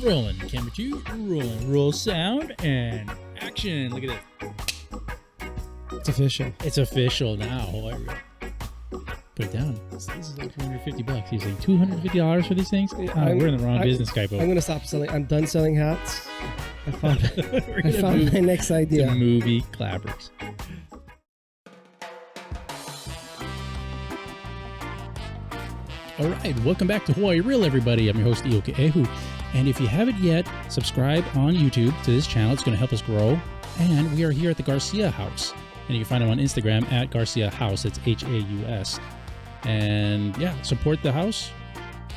Rolling, camera 2, rolling, roll sound, and action. Look at it. It's official. It's official now. Put it down. This is like $250. You say $250 for these things? We're in the wrong business, Kaipo. I'm going to stop selling. I'm done selling hats. I found my next idea. Movie clappers. All right, welcome back to Hawaii Real, everybody. I'm your host, Ioke Ehu. And if you haven't yet, subscribe on YouTube to this channel. It's going to help us grow. And we are here at the Garcia House. And you can find them on Instagram at Garcia House. It's H-A-U-S. And yeah, support the house.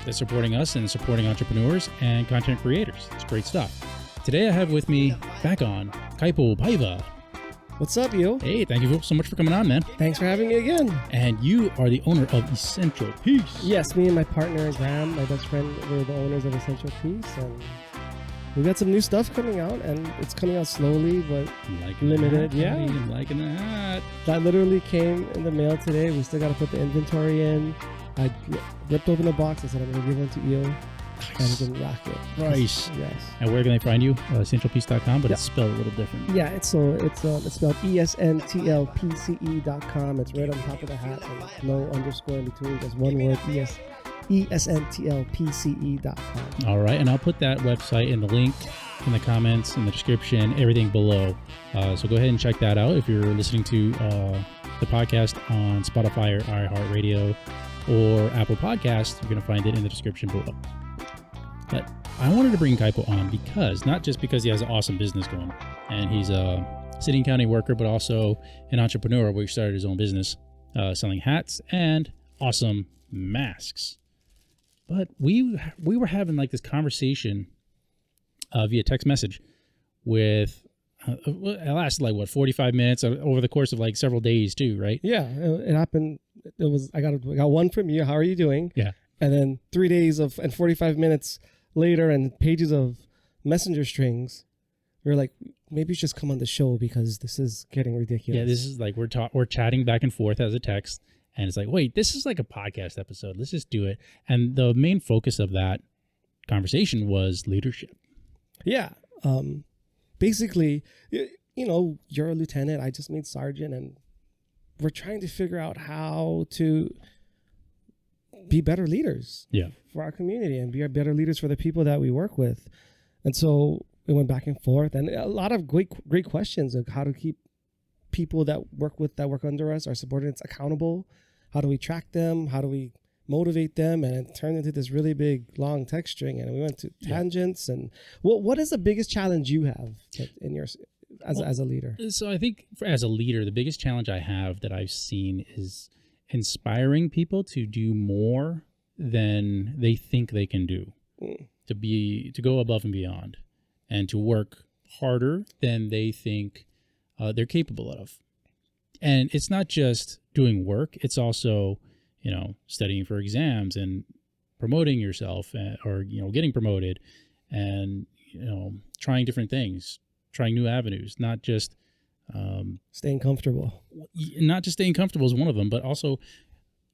They're supporting us and supporting entrepreneurs and content creators. It's great stuff. Today I have with me, back on, Kaipo Paiva. What's up, yo? Hey, thank you so much for coming on, man. Thanks for having me again. And you are the owner of Essential Peace. Yes, me and my partner, Graham, my best friend, we're the owners of Essential Peace. And we got some new stuff coming out, and it's coming out slowly, but limited. Yeah. I'm liking that. That literally came in the mail today. We still got to put the inventory in. I ripped open the box. I said, I'm going to give one to Io. Nice. And we can rock it. Nice. Yes. And where can they find you? Essentialpeace.com, but it's spelled a little different. Yeah, it's spelled ESNTLPCE.com. It's right on top of the hat, and no underscore in between. Just one word, ESNTLPCE.com. All right, and I'll put that website in the link in the comments, in the description, everything below. So go ahead and check that out if you're listening to the podcast on Spotify or iHeartRadio or Apple Podcasts. You're going to find it in the description below. But I wanted to bring Kaipo on because, not just because he has an awesome business going, and he's a city and county worker, but also an entrepreneur where he started his own business selling hats and awesome masks. But we were having like this conversation via text message with, it lasted like, 45 minutes over the course of like several days too, right? Yeah, it happened. I got one from you. How are you doing? Yeah. And then 3 days and 45 minutes later and pages of messenger strings, we were like, maybe you should just come on the show because this is getting ridiculous. Yeah, this is like we're chatting back and forth as a text, and it's like, wait, this is like a podcast episode. Let's just do it. And the main focus of that conversation was leadership. Yeah. Basically, you're a lieutenant. I just made sergeant, and we're trying to figure out how to be better leaders for our community and be better leaders for the people that we work with. And so we went back and forth, and a lot of great questions of how to keep people that work under us, our subordinates, accountable. How do we track them? How do we motivate them? And it turned into this really big, long text string, and we went to tangents. And what is the biggest challenge you have in your as a leader? So I think as a leader, the biggest challenge I have that I've seen is inspiring people to do more than they think they can do, to go above and beyond, and to work harder than they think they're capable of. And it's not just doing work; it's also, studying for exams and promoting yourself, or getting promoted, and trying different things, trying new avenues, not just staying comfortable. Not just staying comfortable is one of them, but also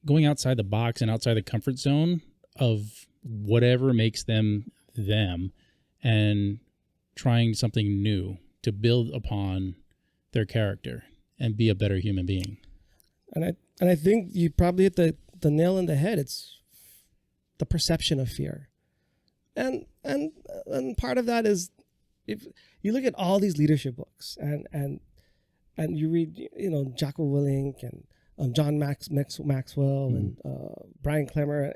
going outside the box and outside the comfort zone of whatever makes them, and trying something new to build upon their character and be a better human being. And I think you probably hit the nail on the head. It's the perception of fear. And part of that is, if you look at all these leadership books and you read, Jocko Willink and John Maxwell and Brian Clemmer.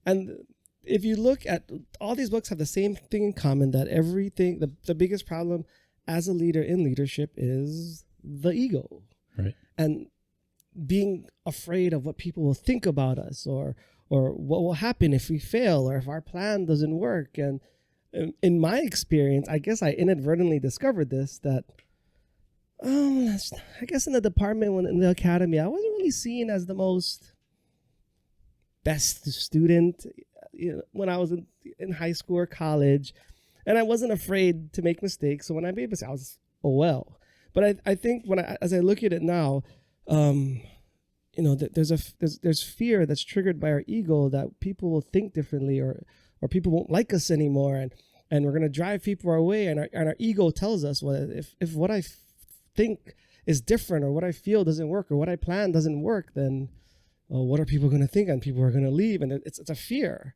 And if you look at all these books, have the same thing in common, that everything, the biggest problem as a leader in leadership is the ego. Right. And being afraid of what people will think about us, or what will happen if we fail, or if our plan doesn't work. And in my experience, I guess I inadvertently discovered this, that I guess in the department, in the academy, I wasn't really seen as the best student when I was in high school or college, and I wasn't afraid to make mistakes. So when I made mistakes, I was, But I think as I look at it now, there's fear that's triggered by our ego, that people will think differently, or people won't like us anymore. and we're going to drive people our way, and our ego tells us, well, if what I think is different, or what I feel doesn't work, or what I plan doesn't work, then what are people going to think? And people are going to leave, and it's a fear.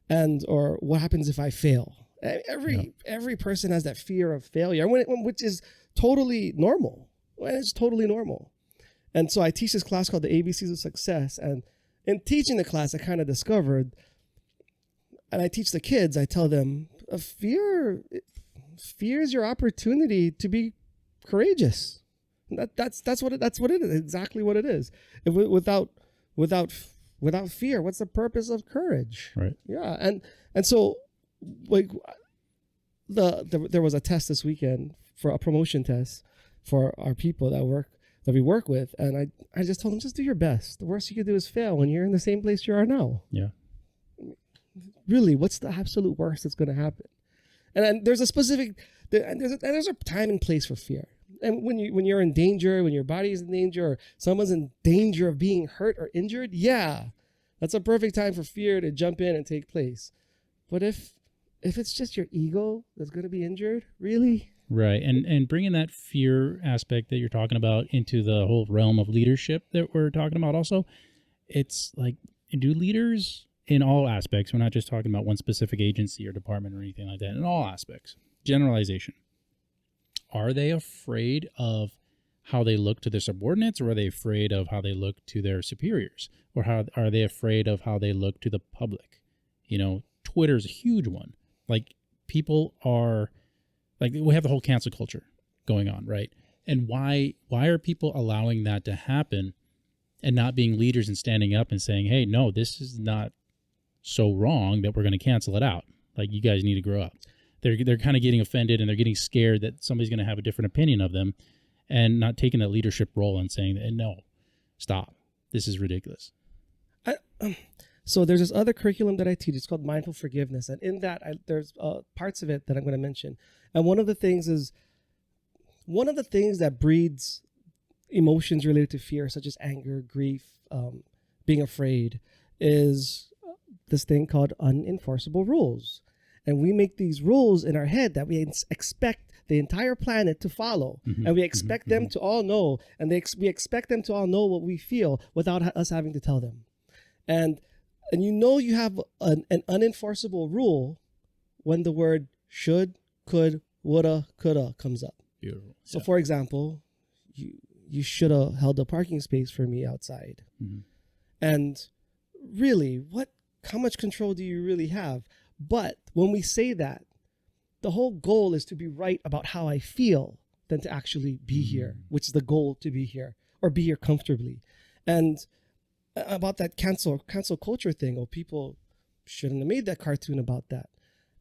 And or what happens if I fail? Every person has that fear of failure, which is totally normal. It's totally normal. And so I teach this class called the ABCs of Success, and in teaching the class, I kind of discovered, and I teach the kids, I tell them, fear is your opportunity to be courageous. That's what it is. Exactly what it is. Without fear, what's the purpose of courage? Right. Yeah. And so, like, there was a test this weekend, for a promotion test for our people that we work with, and I just told them, just do your best. The worst you could do is fail when you're in the same place you are now. Yeah. Really, what's the absolute worst that's going to happen? And then there's a time and place for fear. And when you're in danger, when your body is in danger, or someone's in danger of being hurt or injured, yeah, that's a perfect time for fear to jump in and take place. But if it's just your ego that's going to be injured, really? Right. And bringing that fear aspect that you're talking about into the whole realm of leadership that we're talking about also, it's like, do leaders in all aspects, we're not just talking about one specific agency or department or anything like that, in all aspects, generalization, are they afraid of how they look to their subordinates, or are they afraid of how they look to their superiors, or how are they afraid of how they look to the public? You know, Twitter's a huge one. Like, people are, like, we have the whole cancel culture going on, right? And why are people allowing that to happen and not being leaders and standing up and saying, hey, no, this is not so wrong that we're going to cancel it out. Like, you guys need to grow up. They're kind of getting offended, and they're getting scared that somebody's going to have a different opinion of them, and not taking that leadership role and saying, no, stop. This is ridiculous. So there's this other curriculum that I teach. It's called Mindful Forgiveness. And in that, there's parts of it that I'm going to mention. And one of the things that breeds emotions related to fear, such as anger, grief, being afraid, is this thing called unenforceable rules. And we make these rules in our head that we expect the entire planet to follow. Mm-hmm. And we expect them to all know. And we expect them to all know what we feel without us having to tell them. And you have an unenforceable rule when the word should, could, woulda, coulda comes up. Beautiful. So, for example, you should have held a parking space for me outside. Mm-hmm. And really, how much control do you really have? But when we say that, the whole goal is to be right about how I feel than to actually be here, which is the goal, to be here or be here comfortably. And about that cancel culture thing, people shouldn't have made that cartoon about that.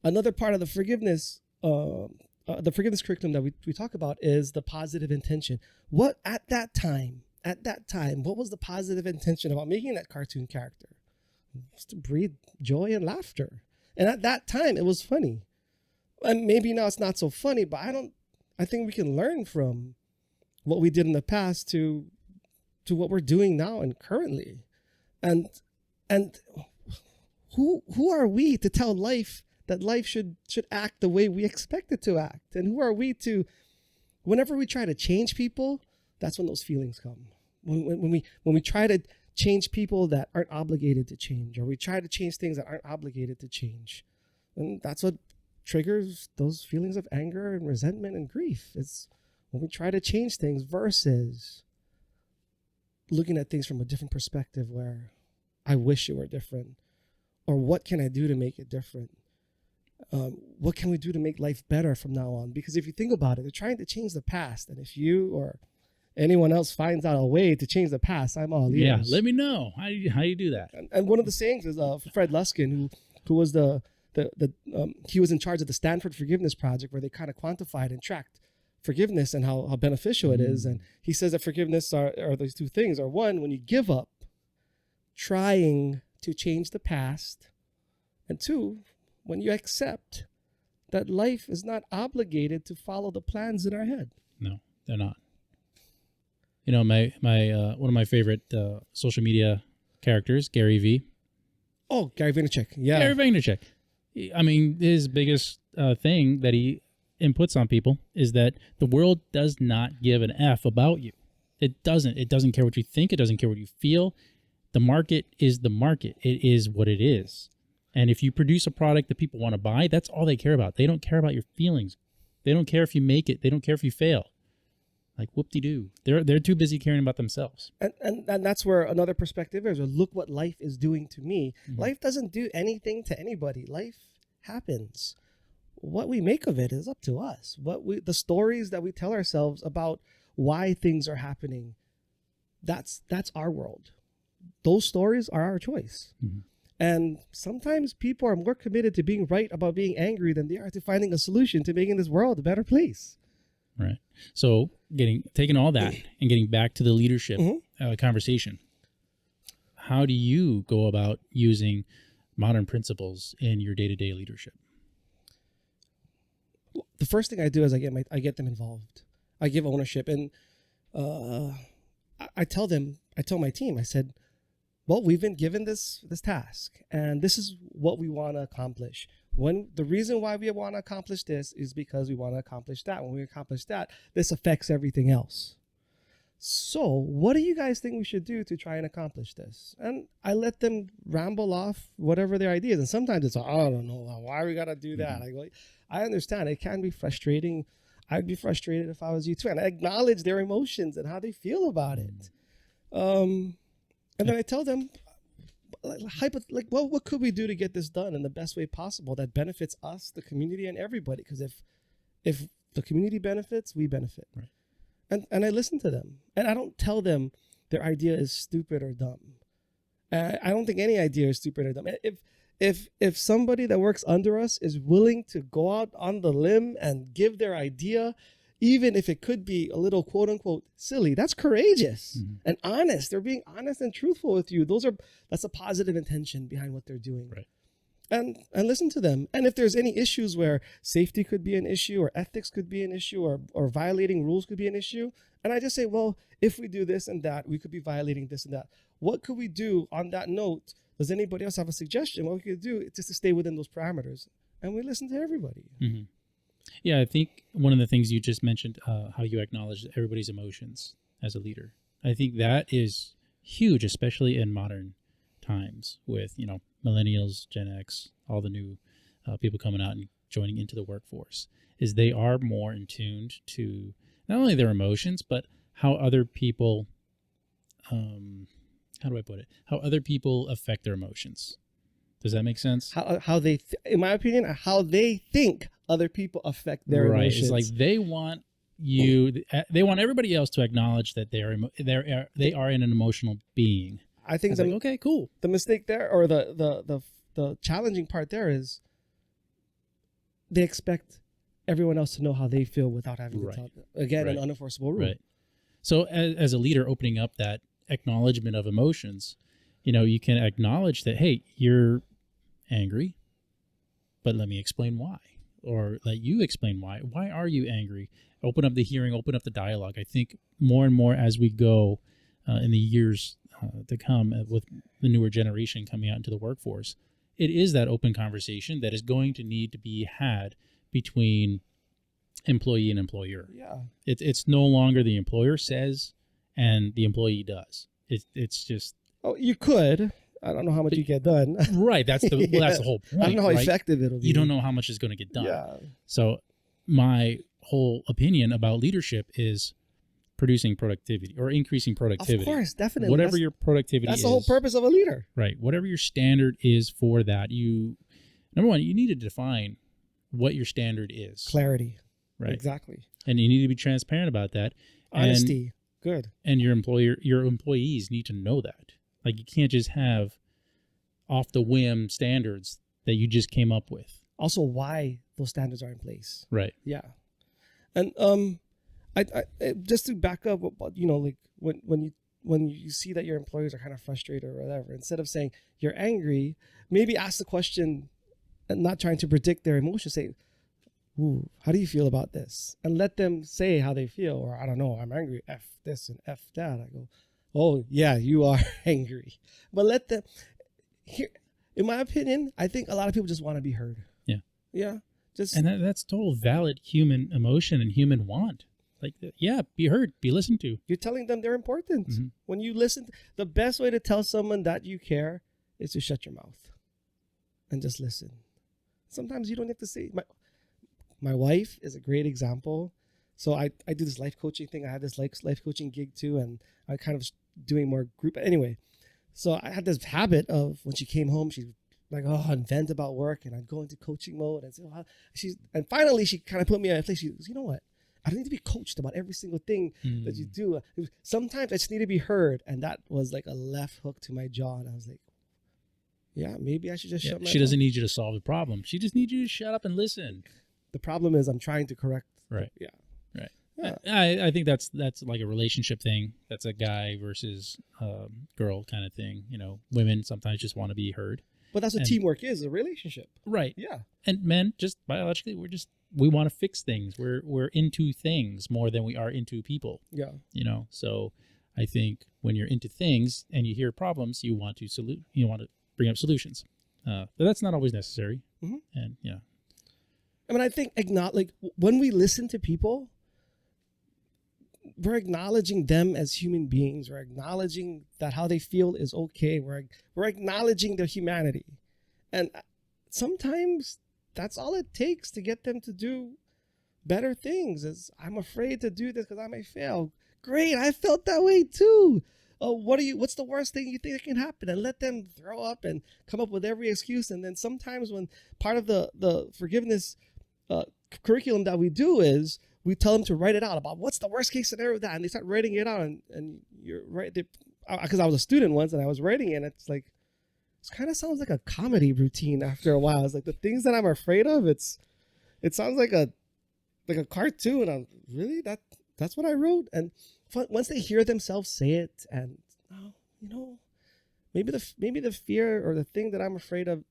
Another part of the forgiveness curriculum that we talk about is the positive intention. What at that time, what was the positive intention about making that cartoon character? Just to breathe joy and laughter. And at that time, it was funny. And maybe now it's not so funny, but I think we can learn from what we did in the past to what we're doing now and currently. And who are we to tell life that life should act the way we expect it to act? And who are we to, whenever we try to change people, that's when those feelings come. When we try to change people that aren't obligated to change, or we try to change things that aren't obligated to change. And that's what triggers those feelings of anger and resentment and grief. It's when we try to change things versus looking at things from a different perspective, where I wish it were different, or what can I do to make it different? What can we do to make life better from now on? Because if you think about it, they're trying to change the past. And if you or anyone else finds out a way to change the past, I'm all ears. Yeah, let me know. How you do that? And one of the sayings is Fred Luskin, who was he was in charge of the Stanford Forgiveness Project, where they kind of quantified and tracked forgiveness and how beneficial it is. And he says that forgiveness are those two things. Are one, when you give up trying to change the past, and two, when you accept that life is not obligated to follow the plans in our head. No, they're not. You know, my one of my favorite social media characters, Gary V. Oh, Gary Vaynerchuk. Yeah. Gary Vaynerchuk. I mean, his biggest thing that he inputs on people is that the world does not give an F about you. It doesn't. It doesn't care what you think. It doesn't care what you feel. The market is the market. It is what it is. And if you produce a product that people want to buy, that's all they care about. They don't care about your feelings. They don't care if you make it. They don't care if you fail. Like, whoop-de-doo. They're too busy caring about themselves. And that's where another perspective is. Look what life is doing to me. Mm-hmm. Life doesn't do anything to anybody. Life happens. What we make of it is up to us. The stories that we tell ourselves about why things are happening, that's our world. Those stories are our choice. Mm-hmm. And sometimes people are more committed to being right about being angry than they are to finding a solution to making this world a better place. Right. So taking all that and getting back to the leadership conversation, how do you go about using modern principles in your day-to-day leadership? The first thing I do is I get them involved. I give ownership, and I tell my team, I said, well, we've been given this task, and this is what we want to accomplish. The reason why we want to accomplish this is because we want to accomplish that. When we accomplish that, this affects everything else. So what do you guys think we should do to try and accomplish this? And I let them ramble off whatever their ideas. And sometimes it's, I don't know, why we got to do that? I go, I understand. It can be frustrating. I'd be frustrated if I was you too. And I acknowledge their emotions and how they feel about it. And then I tell them, well, what could we do to get this done in the best way possible that benefits us, the community, and everybody? Because if the community benefits, we benefit. Right. And I listen to them. And I don't tell them their idea is stupid or dumb. I don't think any idea is stupid or dumb. If somebody that works under us is willing to go out on the limb and give their idea, even if it could be a little quote unquote silly, that's courageous and honest. They're being honest and truthful with you. That's a positive intention behind what they're doing. Right. And listen to them. And if there's any issues where safety could be an issue or ethics could be an issue or violating rules could be an issue, and I just say, well, if we do this and that, we could be violating this and that. What could we do on that note? Does anybody else have a suggestion? What we could do just to stay within those parameters? And we listen to everybody. Mm-hmm. Yeah, I think one of the things you just mentioned, how you acknowledge everybody's emotions as a leader. I think that is huge, especially in modern times with, millennials, Gen X, all the new people coming out and joining into the workforce, is they are more in tune to not only their emotions, but how other people, how do I put it? How other people affect their emotions. Does that make sense? How they, in my opinion, how they think other people affect their emotions. It's like they want they want everybody else to acknowledge that they are in an emotional being. I think okay, cool. The mistake there, or the challenging part there is they expect everyone else to know how they feel without having to tell them. Again, an unenforceable rule. Right. So as a leader, opening up that acknowledgement of emotions, you can acknowledge that, hey, you're angry, but let me explain why. Or let you explain why. Why are you angry? Open up the hearing, open up the dialogue. I think more and more as we go in the years to come with the newer generation coming out into the workforce, it is that open conversation that is going to need to be had between employee and employer. Yeah. It's no longer the employer says and the employee does. It's just... Oh, you could. I don't know how much you get done. Right. That's the that's the whole point. I don't know how effective it'll be. You don't know how much is going to get done. Yeah. So my whole opinion about leadership is producing productivity or increasing productivity. Of course, definitely. Whatever your productivity is. That's the whole purpose of a leader. Right. Whatever your standard is for that, number one, you need to define what your standard is. Clarity. Right. Exactly. And you need to be transparent about that. Honesty. Good. And your employees need to know that. Like, you can't just have off the whim standards that you just came up with. Also, why those standards are in place. Right. Yeah. And I just to back up, like when you see that your employees are kind of frustrated or whatever, instead of saying you're angry, maybe ask the question and not trying to predict their emotions. Say, ooh, how do you feel about this? And let them say how they feel. Or, I don't know, I'm angry. F this and F that. I go, oh, yeah, you are angry. But let them... in my opinion, I think a lot of people just want to be heard. Yeah. Yeah. And that's total valid human emotion and human want. Like, yeah, be heard, be listened to. You're telling them they're important. Mm-hmm. When you listen, the best way to tell someone that you care is to shut your mouth and just listen. Sometimes you don't have to say. My wife is a great example. So I do this life coaching thing. I have this life coaching gig too, and I kind of doing more group. Anyway, so I had this habit of when she came home, she'd like, and vent about work, and I'd go into coaching mode and say, and finally she kind of put me in a place. She goes, you know what? I don't need to be coached about every single thing that you do. Sometimes I just need to be heard. And that was like a left hook to my jaw. And I was like, yeah, maybe I should just shut my mouth. She doesn't need you to solve the problem. She just needs you to shut up and listen. The problem is I'm trying to correct. Right. Yeah. Right. Yeah. I think that's like a relationship thing. That's a guy versus girl kind of thing. You know, women sometimes just want to be heard. But that's what teamwork is, a relationship. Right. Yeah. And men, just biologically, we want to fix things. We're into things more than we are into people. Yeah. You know, so I think when you're into things and you hear problems, you want to bring up solutions. But that's not always necessary. Mm-hmm. And yeah. I mean, I think when we listen to people, we're acknowledging them as human beings. We're acknowledging that how they feel is okay. We're acknowledging their humanity. And sometimes that's all it takes to get them to do better things. Is I'm afraid to do this because I may fail. Great, I felt that way too. What's the worst thing you think that can happen? And let them throw up and come up with every excuse. And then sometimes when part of the forgiveness curriculum that we do is we tell them to write it out about what's the worst case scenario of that, and they start writing it out, and you're right, because I was a student once and I was writing it, and it's like, it kind of sounds like a comedy routine after a while. It's like the things that I'm afraid of, it sounds like a cartoon. I'm really, that's what I wrote. And once they hear themselves say it, and maybe the fear or the thing that I'm afraid of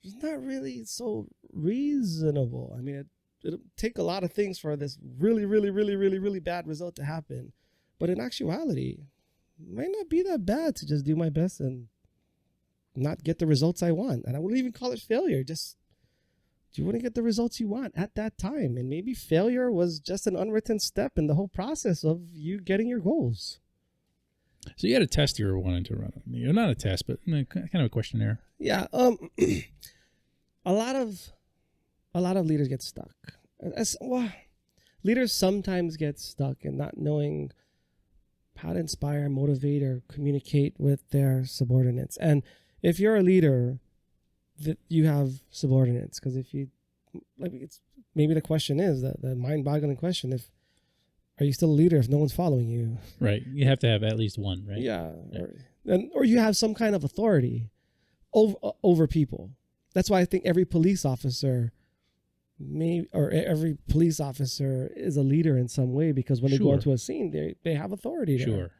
is not really so reasonable. I mean, it'll take a lot of things for this really, really, really, really, really bad result to happen. But in actuality, it might not be that bad to just do my best and not get the results I want. And I wouldn't even call it failure. Just, you wouldn't get the results you want at that time. And maybe failure was just an unwritten step in the whole process of you getting your goals. So you had a test you were wanting to run. I mean, not a test, but kind of a questionnaire. Yeah. A lot of leaders get stuck. Leaders sometimes get stuck in not knowing how to inspire, motivate, or communicate with their subordinates. And if you're a leader, that you have subordinates, because if you, it's maybe the question is the mind-boggling question: are you still a leader if no one's following you? Right. You have to have at least one, right? Yeah. Or you have some kind of authority over people. That's why I think every police officer every police officer is a leader in some way, because when they go into a scene, they have authority there. Sure.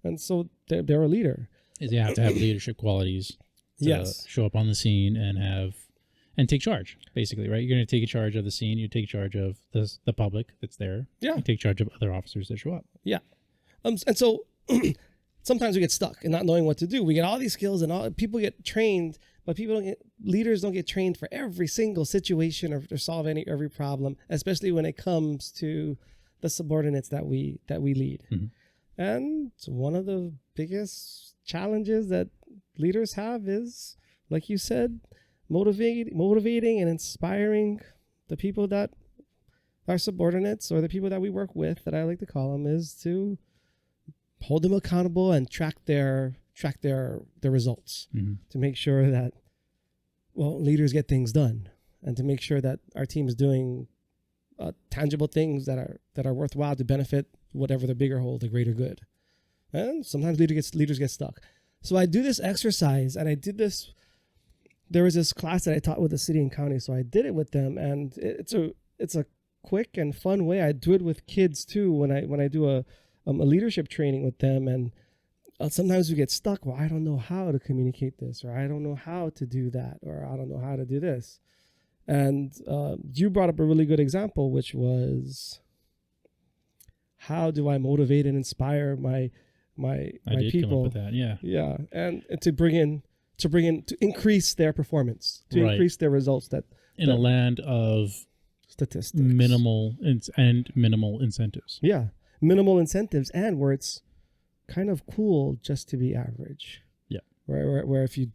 And so they're a leader. You have to have leadership qualities to show up on the scene and take charge, basically, right? You're going to take charge of the scene. You take charge of the public that's there. Yeah. You take charge of other officers that show up. Yeah. And so sometimes we get stuck in not knowing what to do. We get all these skills and people get trained, but leaders don't get trained for every single situation or to solve every problem, especially when it comes to the subordinates that we lead. Mm-hmm. And one of the biggest challenges that leaders have is, like you said, motivating and inspiring the people that are subordinates, or the people that we work with, that I like to call them, is to hold them accountable and track their results, mm-hmm. to make sure that, leaders get things done, and to make sure that our team is doing tangible things that are worthwhile to benefit whatever the bigger whole, the greater good. And sometimes leaders get stuck. So I do this exercise, and I did this. There was this class that I taught with the city and county, so I did it with them, and it's a quick and fun way. I do it with kids too when I do a leadership training with them, and sometimes we get stuck. I don't know how to communicate this, or I don't know how to do that, or I don't know how to do this. And you brought up a really good example, which was, how do I motivate and inspire my people? Come up with that, yeah, and to bring in to increase their performance, to Right. increase their results. That in a land of statistics, minimal incentives. Yeah, minimal incentives, and where it's kind of cool just to be average. Yeah. Where if you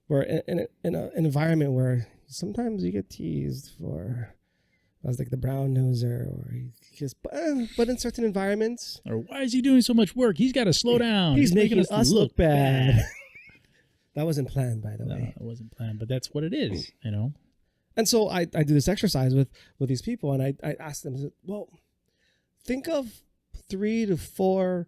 where in an environment where sometimes you get teased for, I was like the brown noser, or but in certain environments, Or why is he doing so much work? He's got to slow down. He's making us look bad. bad. That wasn't planned, by the No, way. it wasn't planned, but that's what it is, you know? And so I do this exercise with these people, and I ask them, I said, well, think of 3 to 4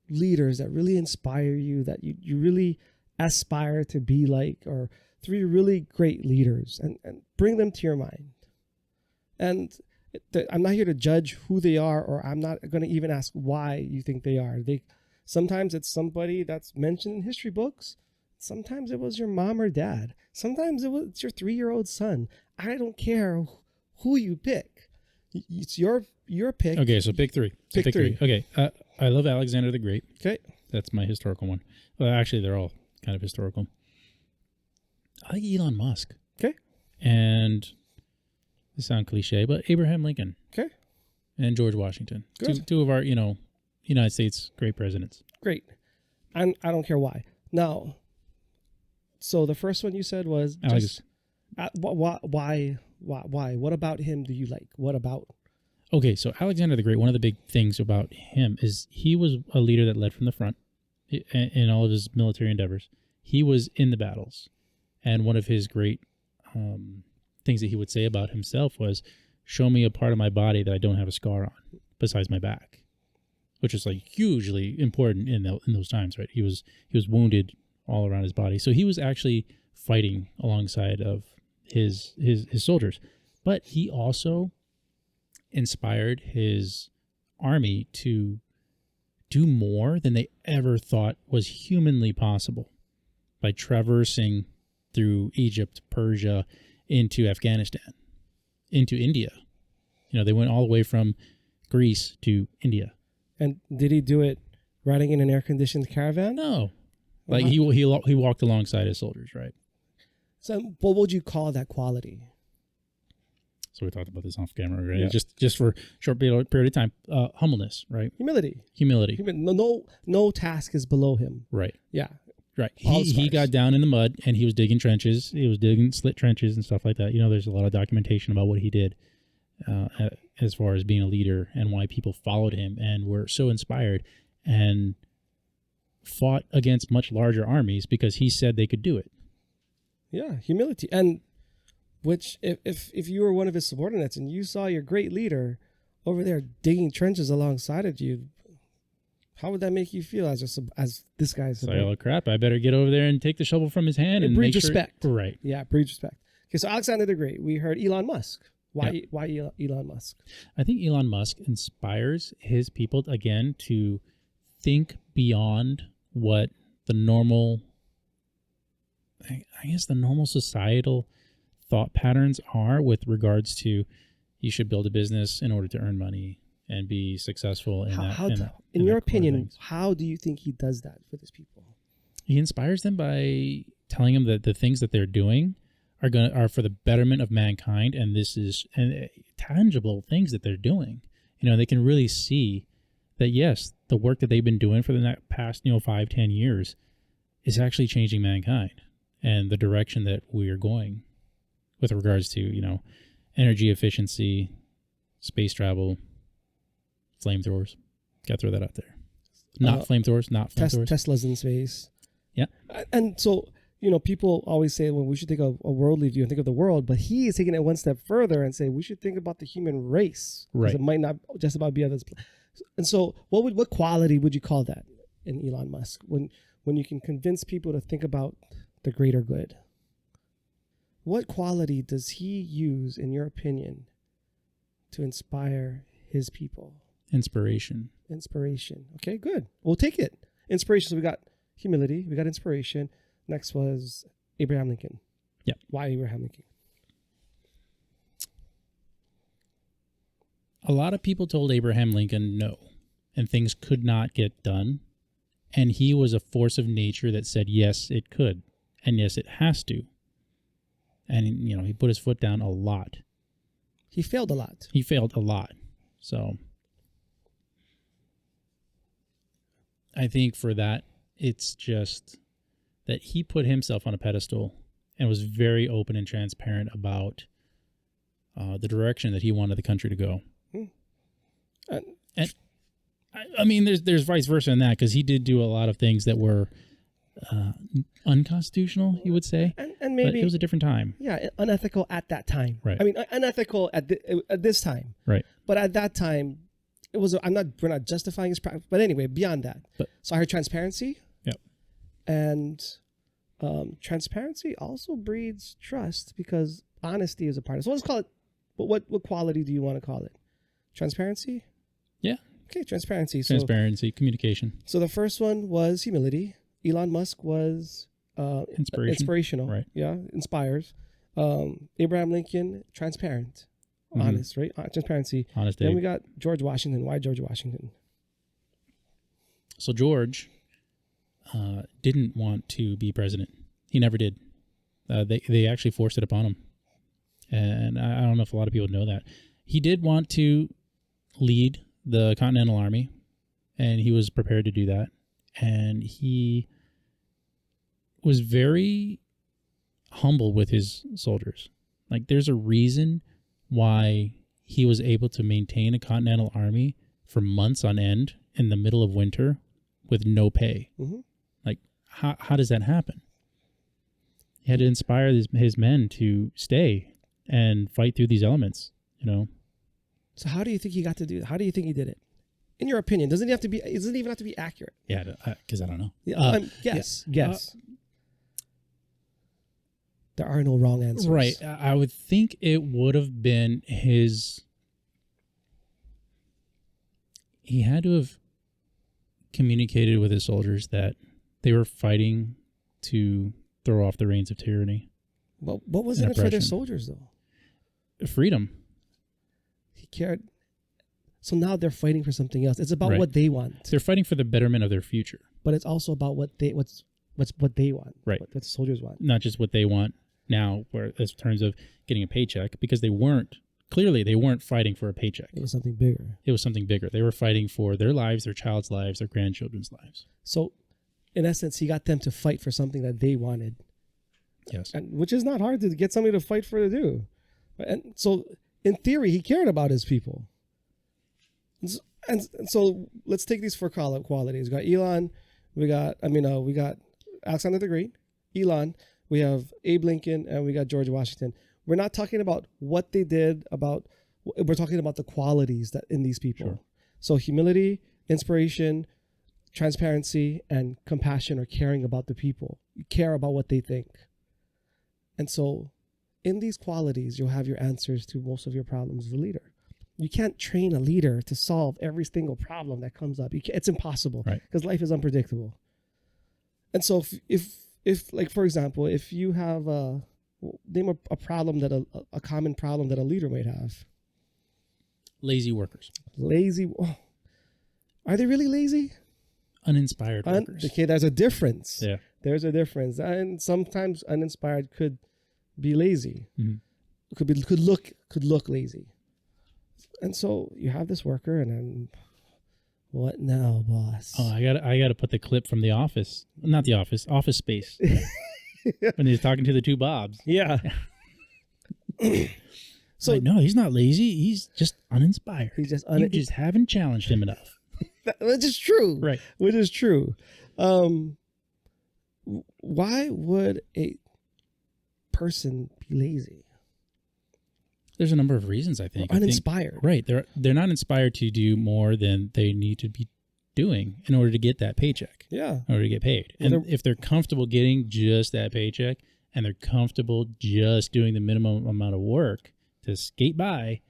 leaders that really inspire you, that you really aspire to be like, or 3 really great leaders, and bring them to your mind. And I'm not here to judge who they are, or I'm not going to even ask why you think they are. Sometimes it's somebody that's mentioned in history books. Sometimes it was your mom or dad. Sometimes it's your 3-year-old son. I don't care who you pick. It's your pick. Okay, so pick 3. Pick 3. Okay, I love Alexander the Great. Okay. That's my historical one. Well, actually, they're all kind of historical. I like Elon Musk. Okay. And this sounds cliche, but Abraham Lincoln. Okay. And George Washington. Good. Two of our, United States great presidents. Great. I don't care why. Now, so the first one you said was just, why? What about him do you like? What about? Okay, so Alexander the Great, one of the big things about him is he was a leader that led from the front in all of his military endeavors. He was in the battles. And one of his great things that he would say about himself was, show me a part of my body that I don't have a scar on besides my back, which is like hugely important in those times, right? He was wounded all around his body. So he was actually fighting alongside of his soldiers. But he also inspired his army to do more than they ever thought was humanly possible by traversing through Egypt, Persia, into Afghanistan, into India. They went all the way from Greece to India. And did he do it riding in an air-conditioned caravan? No. Like he walked alongside his soldiers, right? So what would you call that quality? So we talked about this off camera, right? Yeah. Just for a short period of time. Humbleness, right? Humility. No task is below him. Right. Yeah. Right. He got down in the mud and he was digging trenches. He was digging slit trenches and stuff like that. There's a lot of documentation about what he did as far as being a leader and why people followed him and were so inspired and fought against much larger armies because he said they could do it. Yeah, humility. And which, if you were one of his subordinates and you saw your great leader over there digging trenches alongside of you, how would that make you feel as this guy's? It's like, oh crap! I better get over there and take the shovel from his hand and breed make respect. Sure, right? Yeah, breed respect. Okay, so Alexander the Great. We heard Elon Musk. Why Elon Musk? I think Elon Musk inspires his people again to think beyond what the normal, I guess, the normal societal thought patterns are with regards to you should build a business in order to earn money and be succursull in your opinion, how do you think he does that for his people? He inspires them by telling them that the things that they're doing are for the betterment of mankind, and this is tangible things that they're doing. They can really see that yes, the work that they've been doing for the past 5-10 years is actually changing mankind and the direction that we are going with regards to energy efficiency, space travel, flamethrowers. Got to throw that out there. Not flamethrowers. Tesla's in space. Yeah. And so, people always say, well, we should take a worldly view and think of the world, but he is taking it one step further and say we should think about the human race. Right. It might not just about be others. And so what quality would you call that in Elon Musk when you can convince people to think about the greater good? What quality does he use, in your opinion, to inspire his people? Inspiration. Okay, good. We'll take it. Inspiration. So we got humility. We got inspiration. Next was Abraham Lincoln. Yeah. Why Abraham Lincoln? A lot of people told Abraham Lincoln no, and things could not get done. And he was a force of nature that said, yes, it could. And yes, it has to. And, you know, he put his foot down a lot. He failed a lot. He failed a lot. So I think for that, it's just that he put himself on a pedestal and was very open and transparent about the direction that he wanted the country to go. And I mean, there's vice versa in that, because he did do a lot of things that were unconstitutional, you would say. And maybe but it was a different time. Yeah, unethical at that time. Right. I mean, unethical at this time. Right. But at that time, it was. We're not justifying his practice. But anyway, beyond that. So I heard transparency. Yep. And transparency also breeds trust, because honesty is a part of it. So let's call it. But what quality do you want to call it? Transparency. Yeah. Okay, transparency. Transparency, communication. So the first one was humility. Elon Musk was inspirational. Right. Yeah, inspires. Abraham Lincoln, transparent, honest, right? Transparency. Honest. Then we got George Washington. Why George Washington? So George didn't want to be president. He never did. They actually forced it upon him. And I don't know if a lot of people know that. He did want to lead the Continental Army, and he was prepared to do that. And he was very humble with his soldiers. Like, there's a reason why he was able to maintain a Continental Army for months on end in the middle of winter with no pay. Mm-hmm. Like, how does that happen? He had to inspire his men to stay and fight through these elements, you know. So how do you think he got to do that? How do you think he did it? In your opinion, doesn't it even have to be accurate? Yeah, because I don't know. Guess. There are no wrong answers. Right. I would think it would have been he had to have communicated with his soldiers that they were fighting to throw off the reins of tyranny. But what was in it for their soldiers, though? Freedom. He cared. So now they're fighting for something else. It's about what they want. They're fighting for the betterment of their future. But it's also about what they want. Right. What the soldiers want. Not just what they want now, where in terms of getting a paycheck, because they weren't fighting for a paycheck. It was something bigger. They were fighting for their lives, their child's lives, their grandchildren's lives. So, in essence, he got them to fight for something that they wanted. Yes. Which is not hard to get somebody to fight for to do. And so, in theory, he cared about his people. And so let's take these four qualities. We got Elon, we got Alexander the Great, Elon, we have Abe Lincoln, and we got George Washington. We're not talking about what they did, we're talking about the qualities that in these people. Sure. So humility, inspiration, transparency, and compassion, or caring about the people. You care about what they think. And so in these qualities, you'll have your answers to most of your problems as a leader. You can't train a leader to solve every single problem that comes up. It's impossible, because life is unpredictable. And so if like, for example, if you have name a problem that a common problem that a leader might have. Lazy workers. Are they really lazy? Uninspired workers. Okay, there's a difference. Yeah. There's a difference. And sometimes uninspired could be lazy. Mm-hmm. Could look lazy. And so you have this worker, and then what now, boss? Oh, I got to put the clip from the Office. Not the Office, Office Space. When he's talking to the two Bobs. Yeah. So like, no, he's not lazy. He's just uninspired. You just haven't challenged him enough. Which is true. Right. Which is true. Why would a person be lazy? There's a number of reasons, I think. Uninspired. Right. They're not inspired to do more than they need to be doing in order to get that paycheck. Yeah. In order to get paid. And if they're comfortable getting just that paycheck, and they're comfortable just doing the minimum amount of work to skate by,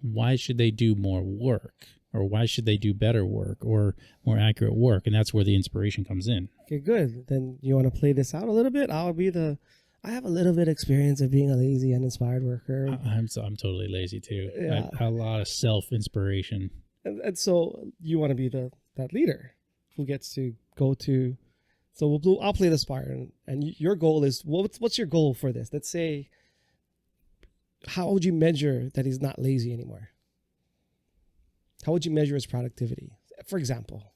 why should they do more work? Or why should they do better work or more accurate work? And that's where the inspiration comes in. Okay, good. Then you want to play this out a little bit? I have a little bit of experience of being a lazy, uninspired worker. I'm totally lazy too. Yeah. I have a lot of self-inspiration. And so you want to be that leader who gets to go to So I'll play this part, and your goal is what's your goal for this? Let's say, how would you measure that he's not lazy anymore? How would you measure his productivity, for example?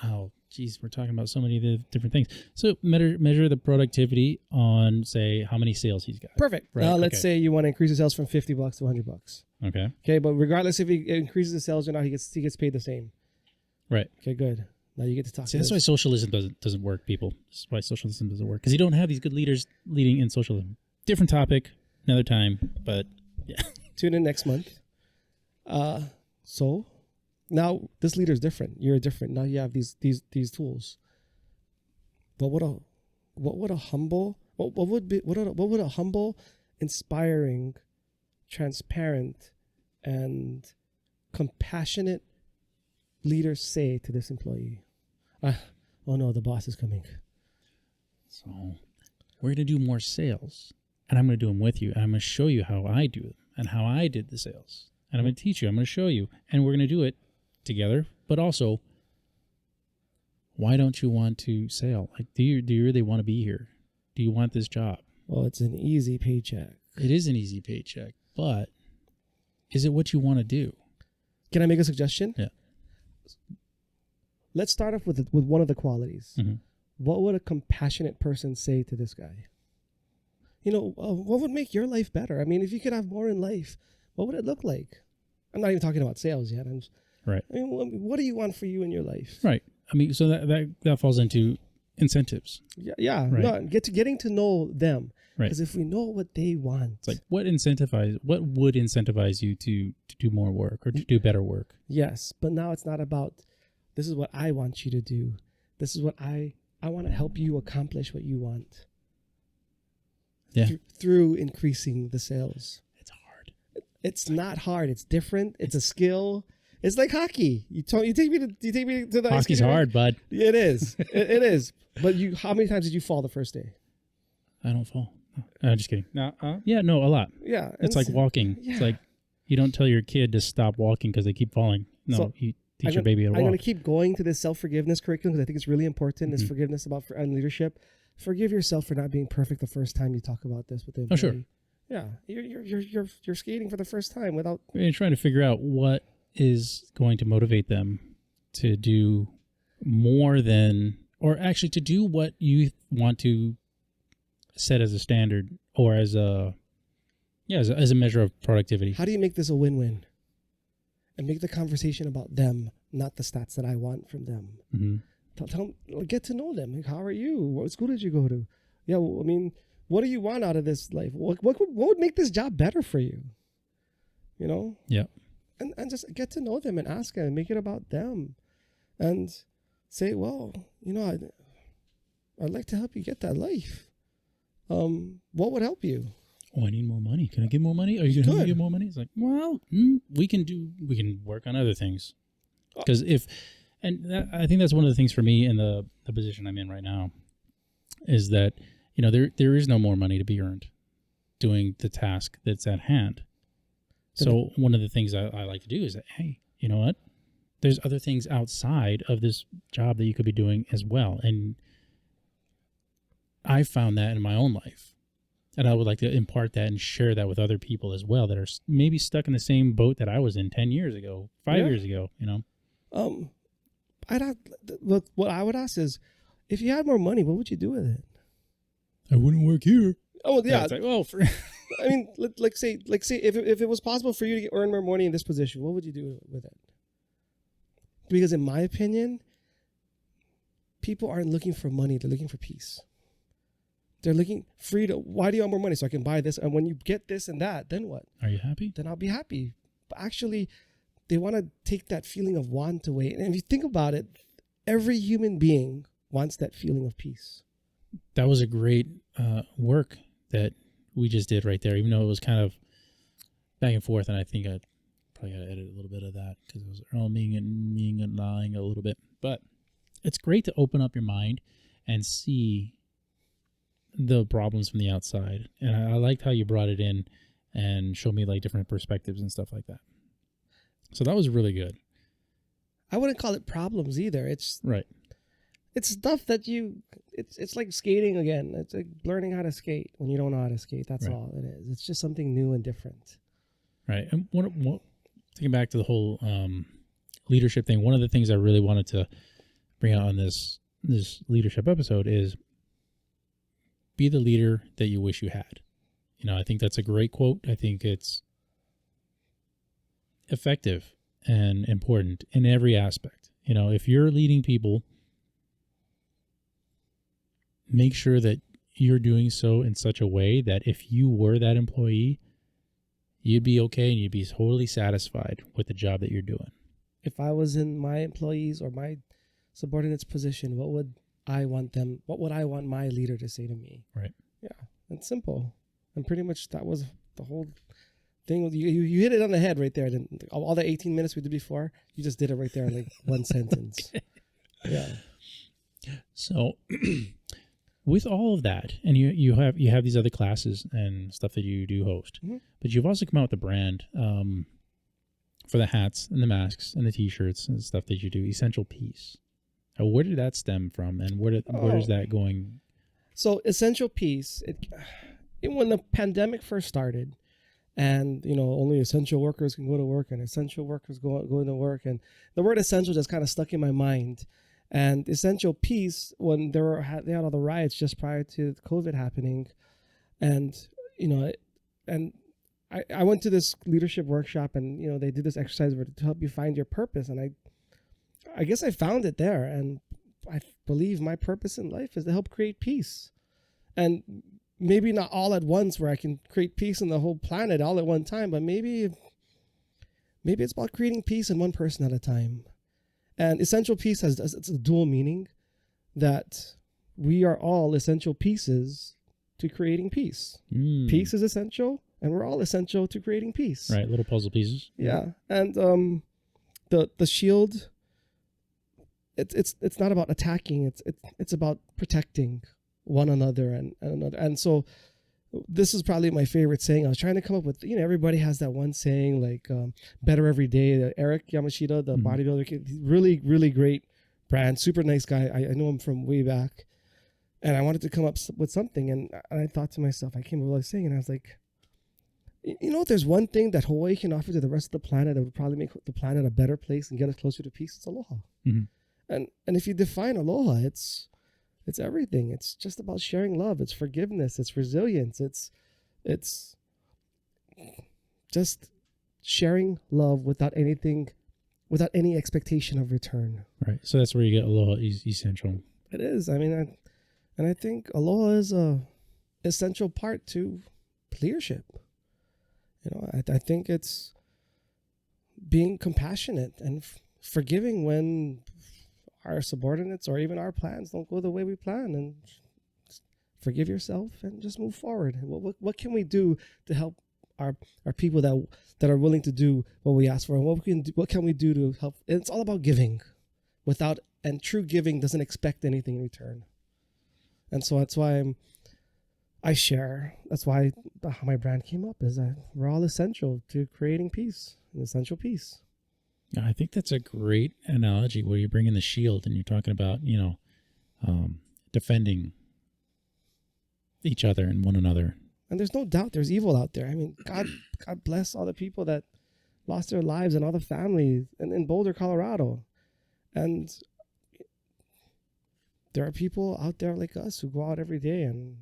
Oh, geez, we're talking about so many different things. So measure the productivity on, say, how many sales he's got. Perfect. Right, Let's say you want to increase the sales from $50 to $100. Okay. Okay, but regardless if he increases the sales or not, he gets paid the same. Right. Okay, good. Now you get to talk. See, that's why socialism doesn't work, people. That's why socialism doesn't work, because you don't have these good leaders leading in socialism. Different topic, another time, but yeah. Tune in next month. So now this leader is different. You're different. Now you have these tools. But what would a humble, inspiring, transparent, and compassionate leader say to this employee? Oh no, the boss is coming. So we're going to do more sales, and I'm going to do them with you, and I'm going to show you how I do it and how I did the sales. And I'm going to teach you. I'm going to show you. And we're going to do it together. But also, why don't you want to sell? Like, do you really want to be here? Do you want this job? Well, it's an easy paycheck. It is an easy paycheck. But is it what you want to do? Can I make a suggestion? Yeah. Let's start off with one of the qualities. Mm-hmm. What would a compassionate person say to this guy? What would make your life better? I mean, if you could have more in life, what would it look like? I'm not even talking about sales yet. Right. I mean, what do you want for you in your life? Right. I mean, so that falls into incentives. Yeah. Right. No, getting to know them. Right. Because if we know what they want, it's like what would incentivize you to do more work or to do better work? Yes, but now it's not about this is what I want you to do. This is what I want to help you accomplish what you want. Yeah. Through increasing the sales. It's hard. It's not hard. It's different. It's a skill. It's like hockey. You take me to the hockey's hard, bud. It is. it is. But how many times did you fall the first day? I don't fall. No, just kidding. No, a lot. Yeah. It's like walking. Yeah. It's like you don't tell your kid to stop walking because they keep falling. No, so you teach your baby how to walk. I'm going to keep going to this self-forgiveness curriculum because I think it's really important. This forgiveness and leadership. Forgive yourself for not being perfect the first time you talk about this with them. Oh, sure. Yeah, you're skating for the first time without. You're trying to figure out what is going to motivate them to do more than, or actually to do what you want to set as a standard or as a measure of productivity. How do you make this a win-win? And make the conversation about them, not the stats that I want from them. Mm-hmm. Get to know them. Like, how are you? What school did you go to? Yeah, well, I mean, what do you want out of this life? What would make this job better for you? You know? Yeah. And just get to know them and ask them and make it about them. And say, well, I'd like to help you get that life. What would help you? Oh, I need more money. Can I get more money? Are you going to help me get more money? It's like, well, we can work on other things. Because I think that's one of the things for me in the position I'm in right now is that, there is no more money to be earned doing the task that's at hand. So one of the things I like to do is that, hey, you know what? There's other things outside of this job that you could be doing as well. And I found that in my own life. And I would like to impart that and share that with other people as well that are maybe stuck in the same boat that I was in 10 years ago, 5 years ago, What I would ask is, if you had more money, what would you do with it? I wouldn't work here. Oh yeah. It's like, I mean, like say if it was possible for you to earn more money in this position, what would you do with it? Because in my opinion, people aren't looking for money; they're looking for peace. They're looking why do you want more money? So I can buy this, and when you get this and that, then what? Are you happy? Then I'll be happy. But actually, they want to take that feeling of want away. And if you think about it, every human being wants that feeling of peace. That was a great work that we just did right there, even though it was kind of back and forth. And I think I probably got to edit a little bit of that because it was meaning and lying a little bit. But it's great to open up your mind and see the problems from the outside. And I liked how you brought it in and showed me like different perspectives and stuff like that. So that was really good. I wouldn't call it problems either. It's it's stuff that it's like skating again. It's like learning how to skate when you don't know how to skate. That's Right. all it is. It's just something new and different. Right. And what thinking back to the whole leadership thing, one of the things I really wanted to bring out on this leadership episode is be the leader that you wish you had. I think that's a great quote. I think it's effective and important in every aspect. If you're leading people, make sure that you're doing so in such a way that if you were that employee, you'd be okay and you'd be totally satisfied with the job that you're doing. If I was in my employees or my subordinates' position, what would I want my leader to say to me? Right. Yeah, it's simple. And pretty much that was the whole thing. You hit it on the head right there. All the 18 minutes we did before, you just did it right there in like one sentence. Yeah. So with all of that, and you have these other classes and stuff that you do host, but you've also come out with a brand for the hats and the masks and the T-shirts and stuff that you do, Essential Peace. Where did that stem from, and where is that going? So Essential Peace, when the pandemic first started, and only essential workers can go to work, and essential workers go to work, and the word essential just kind of stuck in my mind. And Essential Peace, when they had all the riots just prior to COVID happening, and I went to this leadership workshop, and they did this exercise to help you find your purpose, and I guess I found it there, and I believe my purpose in life is to help create peace, and maybe not all at once where I can create peace in the whole planet all at one time, but maybe it's about creating peace in one person at a time. And essential peace it's a dual meaning, that we are all essential pieces to creating peace. Peace is essential, and we're all essential to creating peace. Right, little puzzle pieces. Yeah, and the shield. It's not about attacking. It's about protecting one another and another. And so this is probably my favorite saying. I was trying to come up with, everybody has that one saying like better every day. Eric Yamashita, the bodybuilder, he's really, really great brand, super nice guy. I know him from way back. And I wanted to come up with something. And I thought to myself, I came up with a saying, and I was like, if there's one thing that Hawaii can offer to the rest of the planet that would probably make the planet a better place and get us closer to peace, it's aloha. Mm-hmm. And if you define aloha, it's everything. It's just about sharing love. It's forgiveness. It's resilience. It's just sharing love without any expectation of return. Right. So that's where you get aloha essential. It is. I mean, I think aloha is a essential part to leadership. I think it's being compassionate and forgiving when our subordinates or even our plans don't go the way we plan, and forgive yourself and just move forward. What can we do to help our people that are willing to do what we ask for, and what can we do to help? And it's all about giving, and true giving doesn't expect anything in return. And so that's why I share. That's why how my brand came up, is that we're all essential to creating peace, an essential peace. I think that's a great analogy where you bring in the shield and you're talking about, defending each other and one another. And there's no doubt there's evil out there. I mean, God bless all the people that lost their lives and all the families in Boulder, Colorado. And there are people out there like us who go out every day and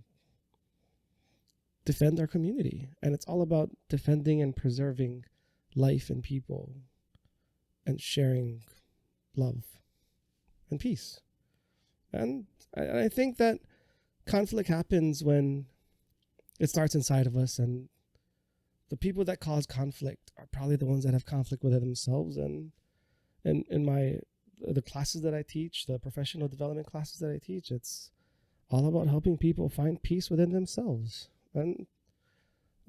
defend our community. And it's all about defending and preserving life and people, and sharing love and peace. And I think that conflict happens when it starts inside of us, and the people that cause conflict are probably the ones that have conflict within themselves. And in the classes that I teach, the professional development classes that I teach, it's all about helping people find peace within themselves. And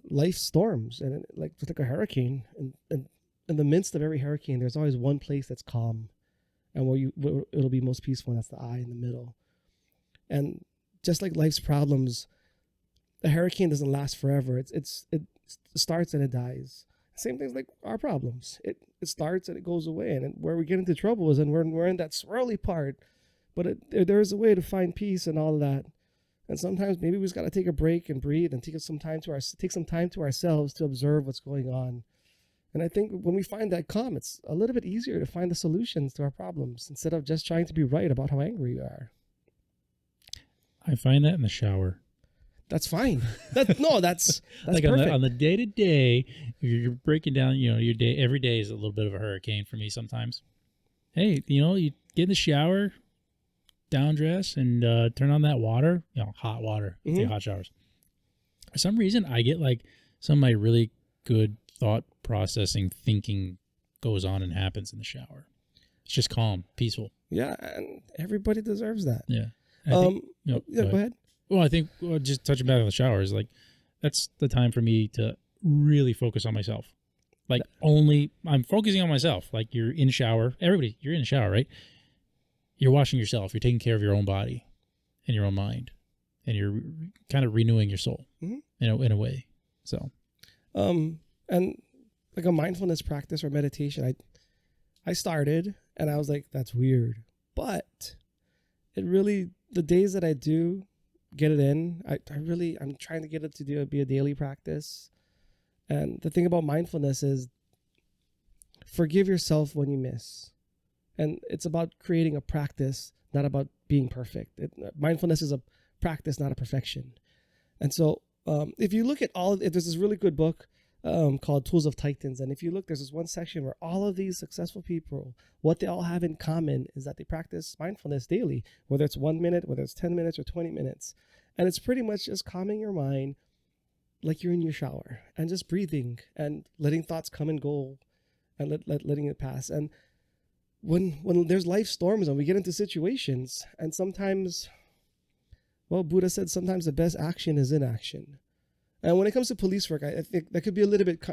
life storms, and it's like a hurricane, and in the midst of every hurricane, there's always one place that's calm, and where it'll be most peaceful. And that's the eye in the middle. And just like life's problems, a hurricane doesn't last forever. It starts and it dies. Same thing's like our problems. It starts and it goes away. And where we get into trouble is when we're in that swirly part But there is a way to find peace and all of that. And sometimes maybe we just got to take a break and breathe and take some time to ourselves to observe what's going on. And I think when we find that calm, it's a little bit easier to find the solutions to our problems instead of just trying to be right about how angry we are. I find that in the shower. That's fine. That's like perfect. on the day to day, you're breaking down, your day. Every day is a little bit of a hurricane for me sometimes. Hey, you get in the shower, down dress, and turn on that water, hot water, take hot showers. For some reason, I get like some of my really good thought processing thinking goes on and happens in the shower. It's just calm, peaceful. Yeah, and everybody deserves that. Yeah. Go ahead. Well, I think just touching back on the shower is like, that's the time for me to really focus on myself. Like I'm focusing on myself. Like you're in the shower. Everybody, you're in the shower, right? You're washing yourself. You're taking care of your own body and your own mind. And you're kind of renewing your soul in a way. So, and like a mindfulness practice or meditation, I started and I was like, that's weird. But it really, the days that I do get it in, I'm trying to get it to be a daily practice. And the thing about mindfulness is forgive yourself when you miss. And it's about creating a practice, not about being perfect. Mindfulness is a practice, not a perfection. And so if you look at there's this really good book called Tools of Titans. And if you look, there's this one section where all of these successful people, what they all have in common is that they practice mindfulness daily, whether it's 1 minute, whether it's 10 minutes or 20 minutes. And it's pretty much just calming your mind like you're in your shower and just breathing and letting thoughts come and go and letting it pass. And when there's life storms and we get into situations, and sometimes, well, Buddha said sometimes the best action is inaction. And when it comes to police work, I think that could be a little bit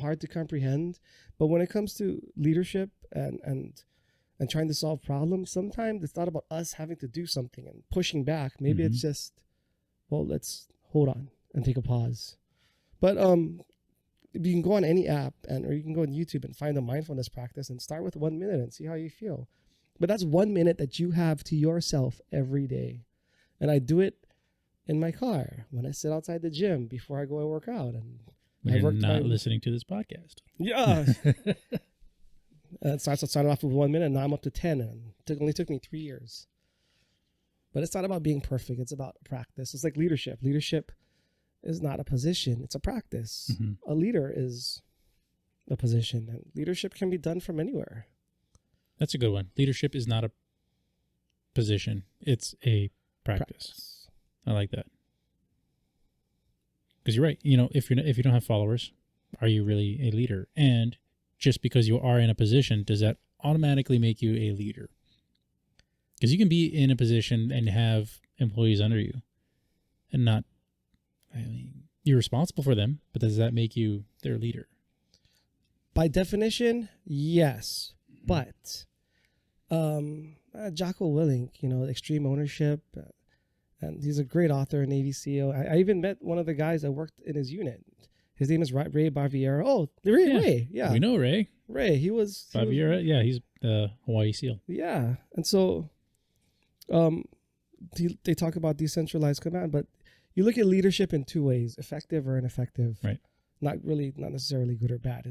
hard to comprehend. But when it comes to leadership and trying to solve problems, sometimes it's not about us having to do something and pushing back. Maybe it's just, well, let's hold on and take a pause. But you can go on any app or you can go on YouTube and find a mindfulness practice and start with 1 minute and see how you feel. But that's 1 minute that you have to yourself every day. And I do it in my car when I sit outside the gym before I go and work out. And you're not listening to this podcast. Yeah. And it started off with 1 minute, and now I'm up to 10, and it only took me 3 years. But it's not about being perfect. It's about practice. It's like leadership. Leadership is not a position. It's a practice. A leader is a position, and leadership can be done from anywhere. That's a good one. Leadership is not a position. It's a practice. I like that. Because you're right. If you don't have followers, are you really a leader? And just because you are in a position, does that automatically make you a leader? Because you can be in a position and have employees under you and not, you're responsible for them, but does that make you their leader? By definition, yes. But Jocko Willink, Extreme Ownership, and he's a great author, Navy SEAL. I even met one of the guys that worked in his unit. His name is Ray Barbieri. Oh, Ray, yeah. We know Ray. Ray, he was... Barbieri, yeah, he's the Hawaii SEAL. Yeah, and so they talk about decentralized command, but you look at leadership in two ways, effective or ineffective. Right. Not necessarily good or bad.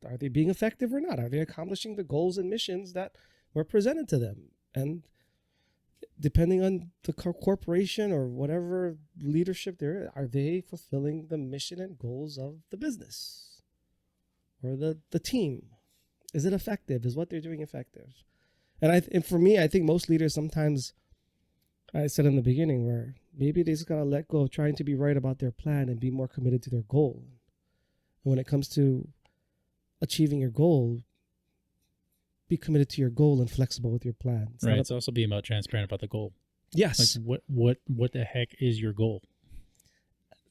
Are they being effective or not? Are they accomplishing the goals and missions that were presented to them? And depending on the corporation or whatever leadership there is, are they fulfilling the mission and goals of the business or the team? Is it effective? Is what they're doing effective? And for me, I think most leaders sometimes, I said in the beginning, where maybe they just gotta let go of trying to be right about their plan and be more committed to their goal. And when it comes to achieving your goal, be committed to your goal and flexible with your plan. It's also being about transparent about the goal. Yes. Like what the heck is your goal?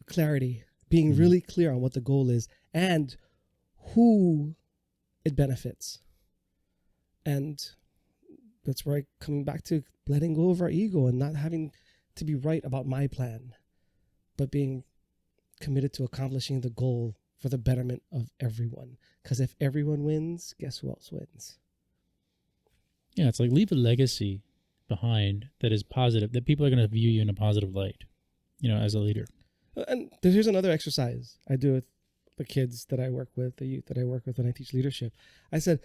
Clarity. Being really clear on what the goal is and who it benefits. And that's where coming back to letting go of our ego and not having to be right about my plan, but being committed to accomplishing the goal for the betterment of everyone. Because if everyone wins, guess who else wins? Yeah, it's like leave a legacy behind that is positive, that people are going to view you in a positive light, as a leader. And here's another exercise I do with the kids that I work with, the youth that I work with when I teach leadership. I said,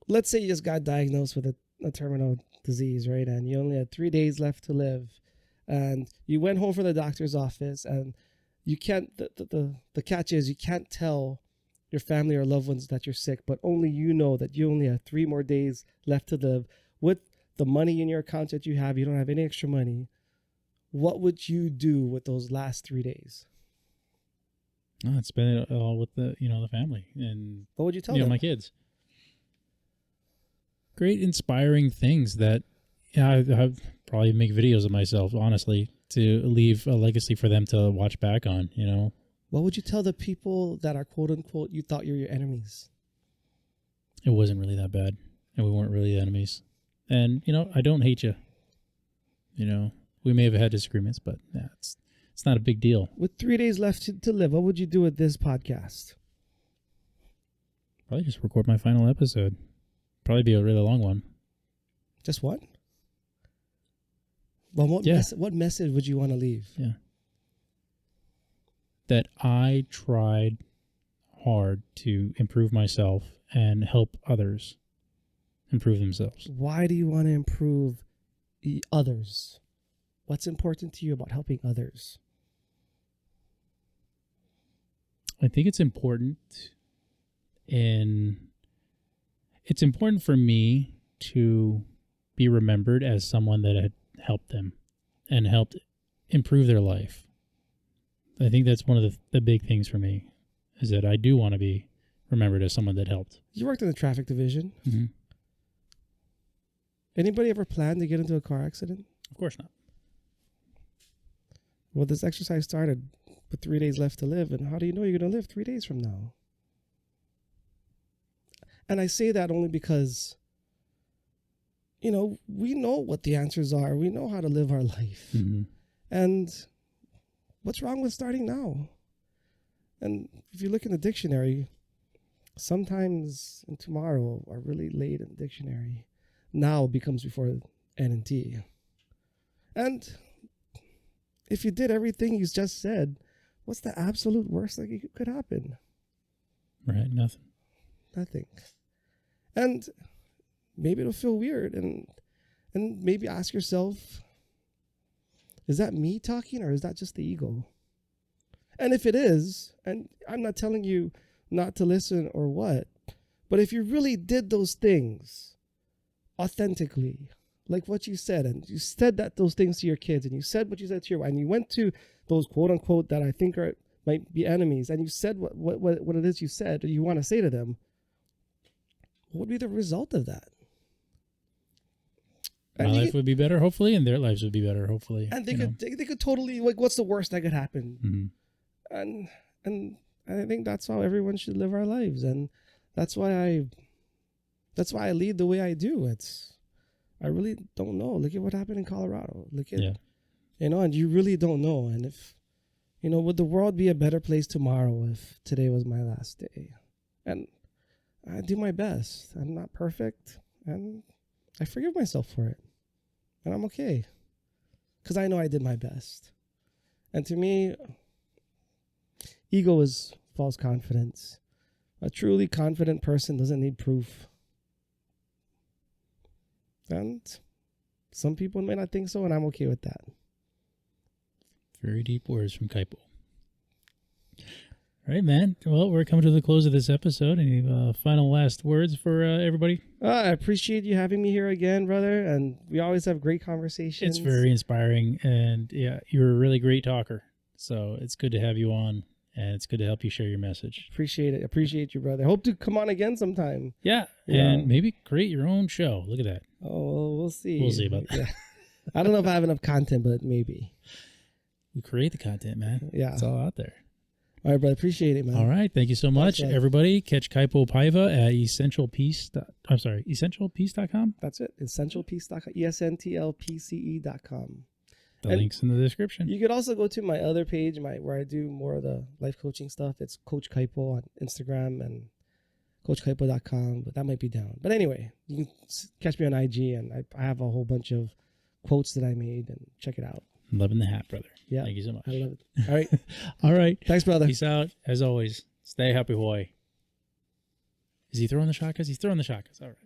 let's say you just got diagnosed with a terminal disease, right? And you only had 3 days left to live. And you went home from the doctor's office, and you can't, the catch is you can't tell your family or loved ones that you're sick, but only you know that you only have 3 more days left to live. With the money in your account that you don't have any extra money. What would you do with those last 3 days? I'd spend it all with the family and what would you tell them? My kids. Great, inspiring things that I'd probably make videos of myself, honestly, to leave a legacy for them to watch back on. What would you tell the people that are quote unquote you thought you were your enemies? It wasn't really that bad, and we weren't really enemies. And I don't hate you. We may have had disagreements, but it's not a big deal. With 3 days left to live, what would you do with this podcast? Probably just record my final episode. Probably be a really long one. Just one? Well, what message would you want to leave? Yeah. That I tried hard to improve myself and help others improve themselves. Why do you want to improve others? What's important to you about helping others? I think it's important for me to be remembered as someone that had helped them and helped improve their life. I think that's one of the big things for me, is that I do want to be remembered as someone that helped. You worked in the traffic division. Mm-hmm. Anybody ever planned to get into a car accident? Of course not. Well, this exercise started with 3 days left to live. And how do you know you're going to live 3 days from now? And I say that only because, we know what the answers are. We know how to live our life. Mm-hmm. And what's wrong with starting now? And if you look in the dictionary, sometimes and tomorrow are really late in the dictionary. Now becomes before N and T. And if you did everything you just said, what's the absolute worst that could happen? Right, Nothing. And maybe it'll feel weird, and maybe ask yourself, is that me talking or is that just the ego? And if it is, and I'm not telling you not to listen or what, but if you really did those things authentically, like what you said, and you said those things to your kids, and you said what you said to your wife, and you went to those quote unquote that I think might be enemies, and you said what it is you said or you want to say to them, what would be the result of that? My life would be better, hopefully, and their lives would be better, hopefully. And they could totally, like, what's the worst that could happen? Mm-hmm. And I think that's how everyone should live our lives, and that's why I lead the way I do. I really don't know. Look at what happened in Colorado. And you really don't know. And if, would the world be a better place tomorrow if today was my last day? And I do my best. I'm not perfect, and I forgive myself for it. And I'm okay, because I know I did my best. And to me, ego is false confidence. A truly confident person doesn't need proof. And some people may not think so, and I'm okay with that. Very deep words from Kaipo. All right, man. Well, we're coming to the close of this episode. Any final last words for everybody? I appreciate you having me here again, brother. And we always have great conversations. It's very inspiring. And yeah, you're a really great talker. So it's good to have you on. And it's good to help you share your message. Appreciate it. Appreciate you, brother. Hope to come on again sometime. Yeah. And maybe create your own show. Look at that. Oh, we'll see. We'll see about that. Yeah. I don't know if I have enough content, but maybe. We create the content, man. Yeah. It's all out there. All right, brother. Appreciate it, man. All right. Thank you so much, everybody. Catch Kaipo Paiva at essentialpeace.com. That's it. Essentialpeace.com. ESNTLPCE.com. The link's in the description. You could also go to my other page, where I do more of the life coaching stuff. It's Coach Kaipo on Instagram, and CoachKaipo.com, but that might be down. But anyway, you can catch me on IG, and I have a whole bunch of quotes that I made, and check it out. Loving the hat, brother. Yeah. Thank you so much. I love it. All right. All right. Thanks, brother. Peace out. As always, stay happy, Hawaii. Is he throwing the shotguns? He's throwing the shotguns. All right.